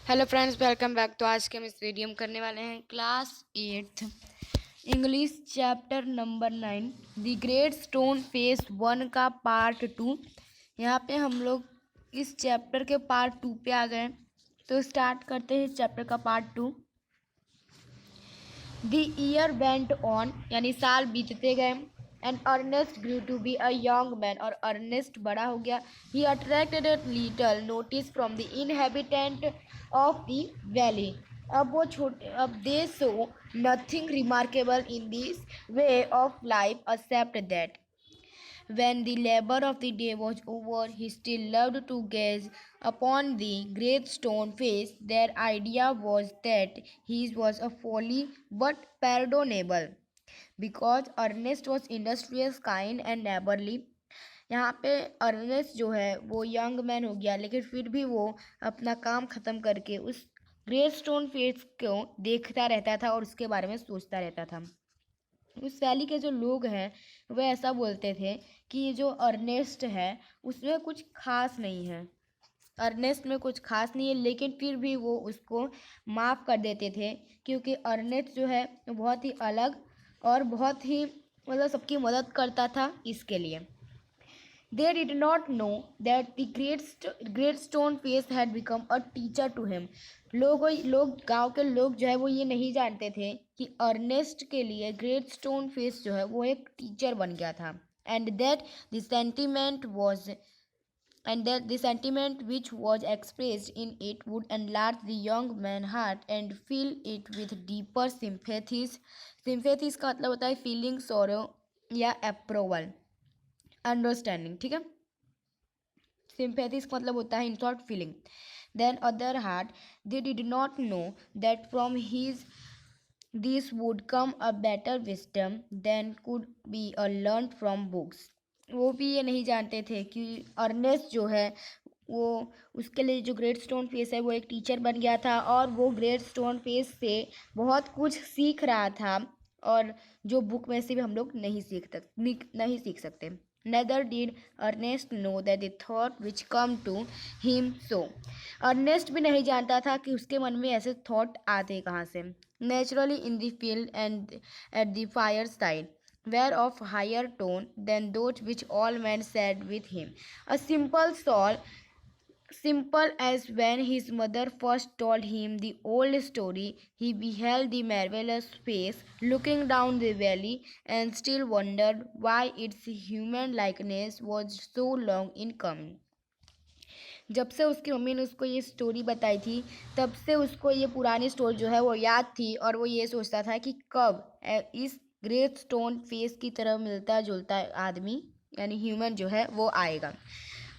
Hello friends, welcome back. तो आज के हम इस वीडियो में करने वाले हैं class 8 English chapter number 9 the great stone face 1 का पार्ट 2। यहाँ पे हम लोग इस चैप्टर के पार्ट 2 पे आ गए। तो स्टार्ट करते हैं इस चैप्टर का part 2। The year went on, यानी साल बीतते गए। And Ernest grew to be a young man, और अर्नेस्ट बड़ा हो गया। He attracted little notice from the inhabitant of the valley. अब वो छोटे, अब they saw nothing remarkable in this way of life except that when the labor of the day was over, he still loved to gaze upon the great stone face. Their idea was that his was a folly but pardonable, because Ernest was industrious, kind and neighborly. यहाँ पे Ernest जो है वो young man हो गया, लेकिन फिर भी वो अपना काम ख़त्म करके उस ग्रेट स्टोन फेस को देखता रहता था और उसके बारे में सोचता रहता था। उस वैली के जो लोग हैं वह ऐसा बोलते थे कि ये जो अर्नेस्ट है उसमें कुछ खास नहीं है, अर्नेस्ट में कुछ खास नहीं है, लेकिन फिर भी वो उसको माफ़ कर देते थे, क्योंकि अर्नेस्ट जो है वो बहुत ही अलग और बहुत ही मतलब सबकी मदद करता था इसके लिए। They did not know that the great stone face had become a teacher to him. लोग गांव के लोग जो है वो ये नहीं जानते थे कि अर्नेस्ट के लिए ग्रेट स्टोन फेस जो है वो एक टीचर बन गया था। And that the sentiment which was expressed in it would enlarge the young man's heart and fill it with deeper sympathies. Sympathies का मतलब होता है feeling, sorrow या approval, अंडरस्टैंडिंग। ठीक है, सिंपैथी इसका मतलब होता है in short feeling. Then other heart they did not know that from his this would come a better wisdom than could be a learn from books. वो भी ये नहीं जानते थे कि अर्नेस्ट जो है वो उसके लिए जो ग्रेट स्टोन फेस है वो एक टीचर बन गया था और वो ग्रेट स्टोन फेस से बहुत कुछ सीख रहा था, और जो बुक में से भी हम लोग नहीं सीख सकते। Neither did Ernest know that the thought which come to him so. Ernest भी नहीं जानता था कि उसके मन में ऐसे थॉट आते कहाँ से। Naturally in the field and at the fireside were of higher tone than those which all men said with him. A simple soul, simple as when his mother first told him the old story, he beheld the marvelous face looking down the valley and still wondered why its human likeness was so long in coming. जब से उसकी mummy ने उसको ये story बताई थी तब से उसको ये पुरानी स्टोरी जो है वो याद थी, और वो ये सोचता था कि कब इस ग्रेट स्टोन फेस की तरह मिलता जुलता आदमी यानी ह्यूमन जो है वो आएगा।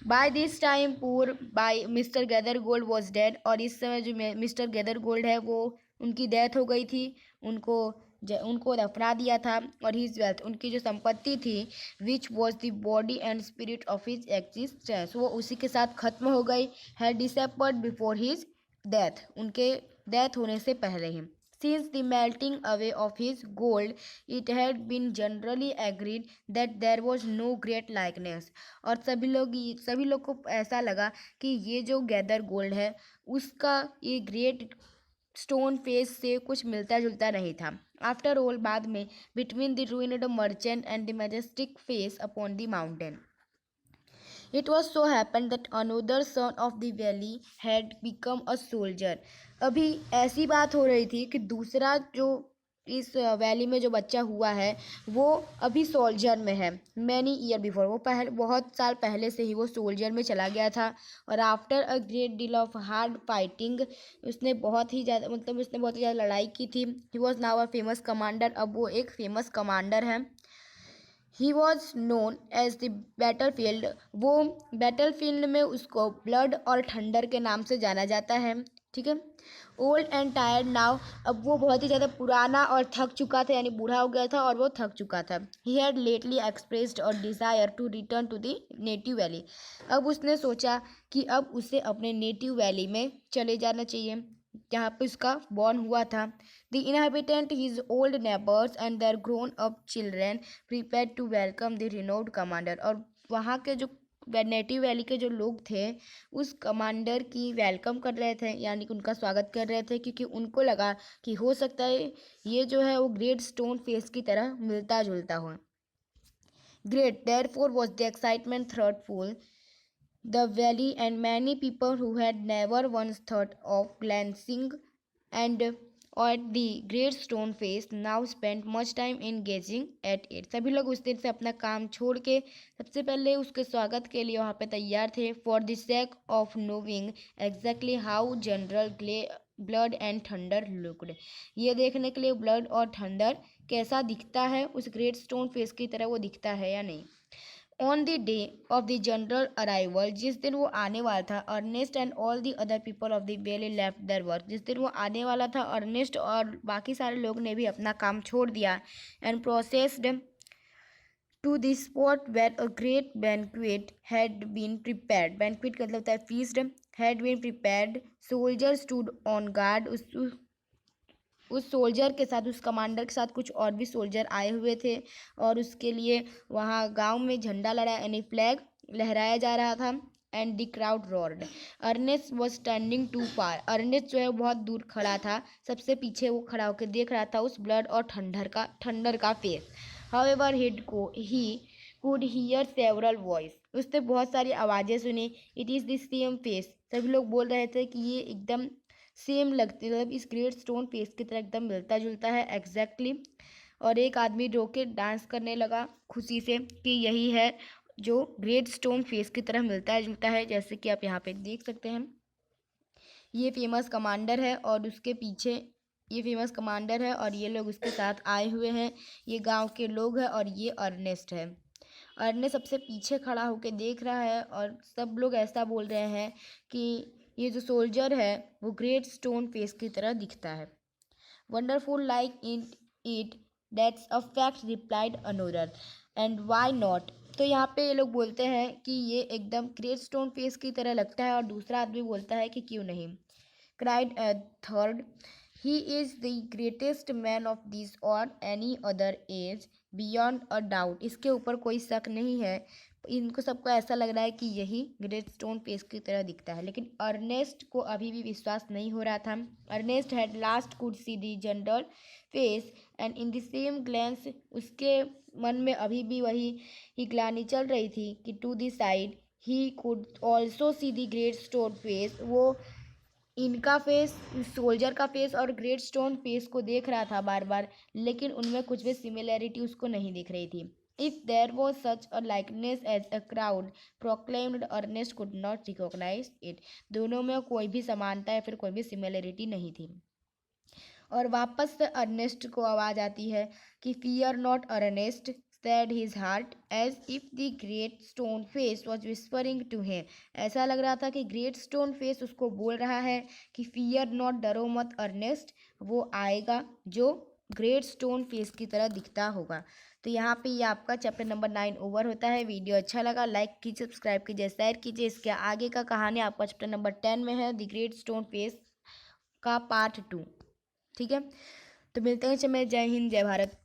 By this time poor by mister gather gold was dead, और इस समय जो मिस्टर गैदर गोल्ड है वो उनकी डेथ हो गई थी, उनको दफना दिया था। और हिज वेल्थ, उनकी जो संपत्ति थी, which was the body and spirit of his existence, वो उसी के साथ खत्म हो गई, had disappeared before his death, उनके डेथ होने से पहले ही। Since the melting away of his gold, it had been generally agreed that there was no great likeness. और सभी लोग को ऐसा लगा कि ये जो गैदर गोल्ड है उसका ये ग्रेट स्टोन फेस से कुछ मिलता जुलता नहीं था। आफ्टर ऑल, बाद में, between the ruined merchant and the majestic face upon the mountain, it was so happened that another son of the valley had become a soldier. अभी ऐसी बात हो रही थी कि दूसरा जो इस वैली में जो बच्चा हुआ है वो अभी सोल्जर में है। मैनी ईयर बिफोर, वो बहुत साल पहले से ही वो सोल्जर में चला गया था। और after a great deal of hard fighting, उसने बहुत ही ज़्यादा लड़ाई की थी। He was now a famous commander, अब वो एक फेमस कमांडर है। He was known as the battle field, वो बैटल फील्ड में उसको ब्लड और थंडर के नाम से जाना जाता है। ठीक है, ओल्ड एंड टायर्ड नाउ, अब वो बहुत ही ज़्यादा पुराना और थक चुका था, यानी बूढ़ा हो गया था और वो थक चुका था। ही हैड लेटली एक्सप्रेस्ड और desire to return to the native valley, अब उसने सोचा कि अब उसे अपने नेटिव वैली में चले जाना चाहिए जहाँ पे उसका बॉर्न हुआ था। The inhabitant his old neighbours and their grown up children prepare to welcome the renowned commander, और वहाँ के जो नेटिव वैली के जो लोग थे उस कमांडर की वेलकम कर रहे थे, यानी कि उनका स्वागत कर रहे थे, क्योंकि उनको लगा कि हो सकता है ये जो है वो ग्रेट स्टोन फेस की तरह मिलता जुलता हो। Great therefore was the excitement thoughtful the valley, and many people who had never once thought of glancing and at the great stone face now spent much time in gazing at it। सभी लोग उस दिन से अपना काम छोड़ के सबसे पहले उसके स्वागत के लिए वहाँ पे तैयार थे। For the sake of नोविंग exactly how general blood and thunder looked, ये देखने के लिए ब्लड और थंडर कैसा दिखता है, उस ग्रेट स्टोन फेस की तरह वो दिखता है या नहीं। On the day of the general arrival, जिस दिन वो आने वाला था, Ernest and all the other people of the valley left their work, जिस दिन वो आने वाला था अर्नेस्ट और बाकी सारे लोग ने भी अपना काम छोड़ दिया। And processed to the spot where a great banquet had been prepared, banquet का मतलब होता है feast, had been prepared. Soldier stood on guard, उस सोल्जर के साथ, उस कमांडर के साथ कुछ और भी सोल्जर आए हुए थे और उसके लिए वहाँ गांव में झंडा लहराया, यानी फ्लैग लहराया जा रहा था। And the crowd roared, Ernest was standing too far, Ernest जो है बहुत दूर खड़ा था, सबसे पीछे वो खड़ा होकर देख रहा था उस ब्लड और थंडर का face. However he could hear several voice, उसने बहुत सारी आवाज़ें सुनी। It is the same face, सभी लोग बोल रहे थे कि ये एकदम सेम लगती है, मतलब इस ग्रेट स्टोन फेस की तरह एकदम मिलता जुलता है एग्जैक्टली। और एक आदमी रो के डांस करने लगा खुशी से कि यही है जो ग्रेट स्टोन फेस की तरह मिलता जुलता है। जैसे कि आप यहाँ पे देख सकते हैं, ये फेमस कमांडर है और उसके पीछे ये फेमस कमांडर है और ये लोग उसके साथ आए हुए हैं। ये गांव के लोग हैं और ये अर्नेस्ट है। अर्नेस्ट सबसे पीछे खड़ा होकर देख रहा है और सब लोग ऐसा बोल रहे हैं कि ये जो सोल्जर है वो ग्रेट स्टोन फेस की तरह दिखता है। Wonderful like it that's a fact replied another, and why not. तो यहाँ पे ये लोग बोलते हैं कि ये एकदम ग्रेट स्टोन फेस की तरह लगता है और दूसरा आदमी बोलता है कि क्यों नहीं। Cried a third, he is the greatest man of this or any other age beyond a doubt, इसके ऊपर कोई शक नहीं है। इनको सबको ऐसा लग रहा है कि यही ग्रेट स्टोन फेस की तरह दिखता है, लेकिन अर्नेस्ट को अभी भी विश्वास नहीं हो रहा था। Ernest had last could see the general face and in the same glance, उसके मन में अभी भी वही ही ग्लानी चल रही थी कि to the side he could also see the great stone face, वो इनका फेस, सोल्जर का फेस और ग्रेट स्टोन फेस को देख रहा था बार बार, लेकिन उनमें कुछ भी सिमिलैरिटी उसको नहीं दिख रही थी। If there was such a likeness as a crowd proclaimed, Ernest could not recognise it, दोनों में कोई भी समानता या फिर कोई भी सिमिलैरिटी नहीं थी। और वापस से अर्नेस्ट को आवाज़ आती है कि fear not Ernest said his heart as if the great stone face was whispering to him, ऐसा लग रहा था कि ग्रेट स्टोन फेस उसको बोल रहा है कि फियर नॉट, डरो मत अर्नेस्ट, वो आएगा जो ग्रेट स्टोन फेस की तरह दिखता होगा। तो यहाँ पे ये आपका चैप्टर नंबर 9 ओवर होता है। वीडियो अच्छा लगा लाइक कीजिए, सब्सक्राइब कीजिए, शेयर कीजिए। इसके आगे का कहानी आपका चैप्टर नंबर 10 में है, द ग्रेट स्टोन फेस का पार्ट 2। ठीक है, तो मिलते हैं। जय हिंद, जय भारत।